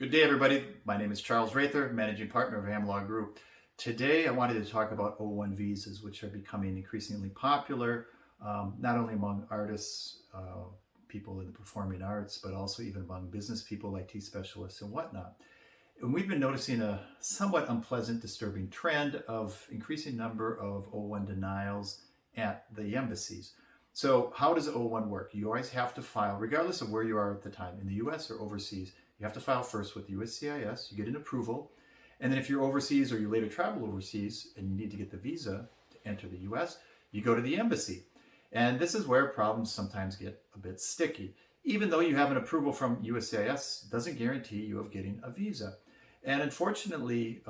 Good day, everybody. My name is Charles Raether, managing partner of AmLaw Group. Today, I wanted to talk about O-1 visas, which are becoming increasingly popular, not only among artists, people in the performing arts, but also even among business people, IT specialists and whatnot. And we've been noticing a somewhat unpleasant, disturbing trend of increasing number of O-1 denials at the embassies. So how does O-1 work? You always have to file, regardless of where you are at the time, in the US or overseas. You have to file first with USCIS, you get an approval, and then if you're overseas or you later travel overseas and you need to get the visa to enter the US, you go to the embassy. And this is where problems sometimes get a bit sticky. Even though you have an approval from USCIS, doesn't guarantee you of getting a visa. And unfortunately,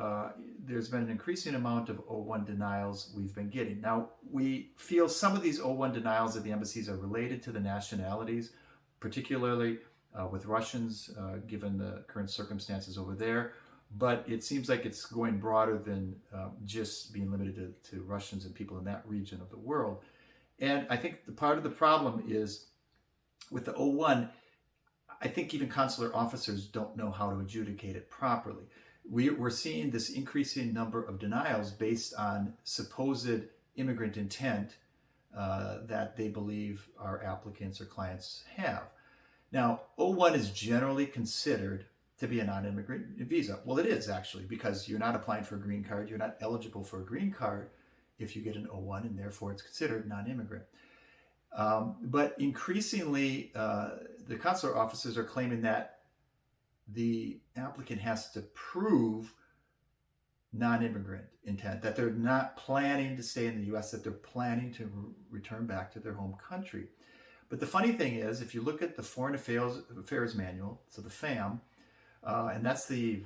there's been an increasing amount of O-1 denials we've been getting. Now, we feel some of these O-1 denials at the embassies are related to the nationalities, particularly with Russians, given the current circumstances over there. But it seems like it's going broader than just being limited to Russians and people in that region of the world. And I think the part of the problem is with the O-1, I think even consular officers don't know how to adjudicate it properly. We're seeing this increasing number of denials based on supposed immigrant intent that they believe our applicants or clients have. Now, O-1 is generally considered to be a non-immigrant visa. Well, it is actually, because you're not applying for a green card. You're not eligible for a green card if you get an O-1, and therefore it's considered non-immigrant. But increasingly, the consular officers are claiming that the applicant has to prove non-immigrant intent, that they're not planning to stay in the U.S., that they're planning to return back to their home country. But the funny thing is, if you look at the Foreign Affairs Manual, so the FAM, and that's the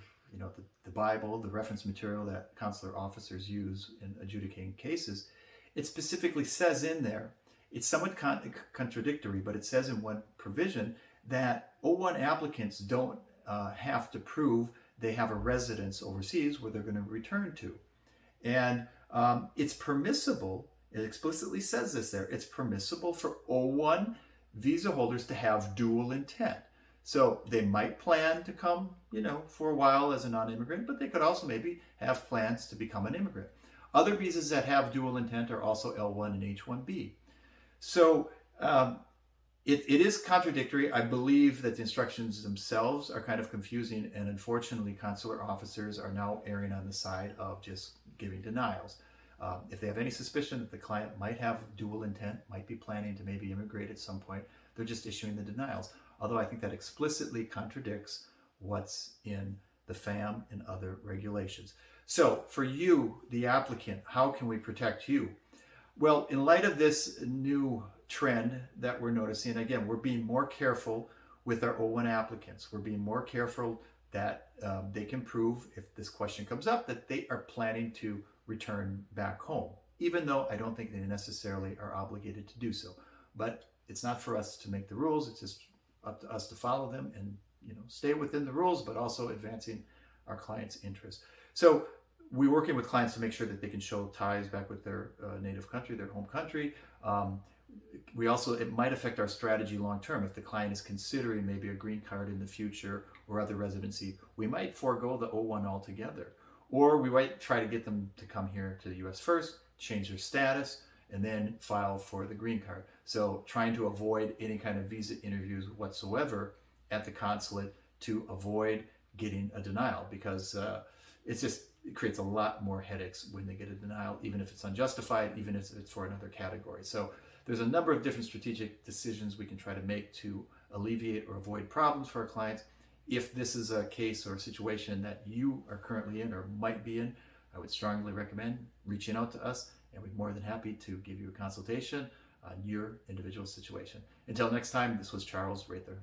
Bible, the reference material that consular officers use in adjudicating cases, it specifically says in there, it's somewhat contradictory, but it says in one provision that O-1 applicants don't have to prove they have a residence overseas where they're going to return to. And it's permissible, it explicitly says this there, it's permissible for O-1 visa holders to have dual intent. So they might plan to come, for a while as a non-immigrant, but they could also maybe have plans to become an immigrant. Other visas that have dual intent are also L1 and H1B. So it is contradictory. I believe that the instructions themselves are kind of confusing, and unfortunately consular officers are now erring on the side of just giving denials. If they have any suspicion that the client might have dual intent, might be planning to maybe immigrate at some point, they're just issuing the denials. Although I think that explicitly contradicts what's in the FAM and other regulations. So for you, the applicant, how can we protect you? Well, in light of this new trend that we're noticing, again, we're being more careful with our O-1 applicants. We're being more careful that they can prove, if this question comes up, that they are planning to return back home, even though I don't think they necessarily are obligated to do so. But it's not for us to make the rules. It's just up to us to follow them and stay within the rules, but also advancing our clients' interests. So we're working with clients to make sure that they can show ties back with their native country, their home country. It might affect our strategy long term. If the client is considering maybe a green card in the future or other residency, we might forego the O-1 altogether. Or we might try to get them to come here to the US first, change their status, and then file for the green card. So trying to avoid any kind of visa interviews whatsoever at the consulate to avoid getting a denial, because it creates a lot more headaches when they get a denial, even if it's unjustified, even if it's for another category. So there's a number of different strategic decisions we can try to make to alleviate or avoid problems for our clients. If this is a case or a situation that you are currently in or might be in, I would strongly recommend reaching out to us, and we're more than happy to give you a consultation on your individual situation. Until next time, this was Charles Raether.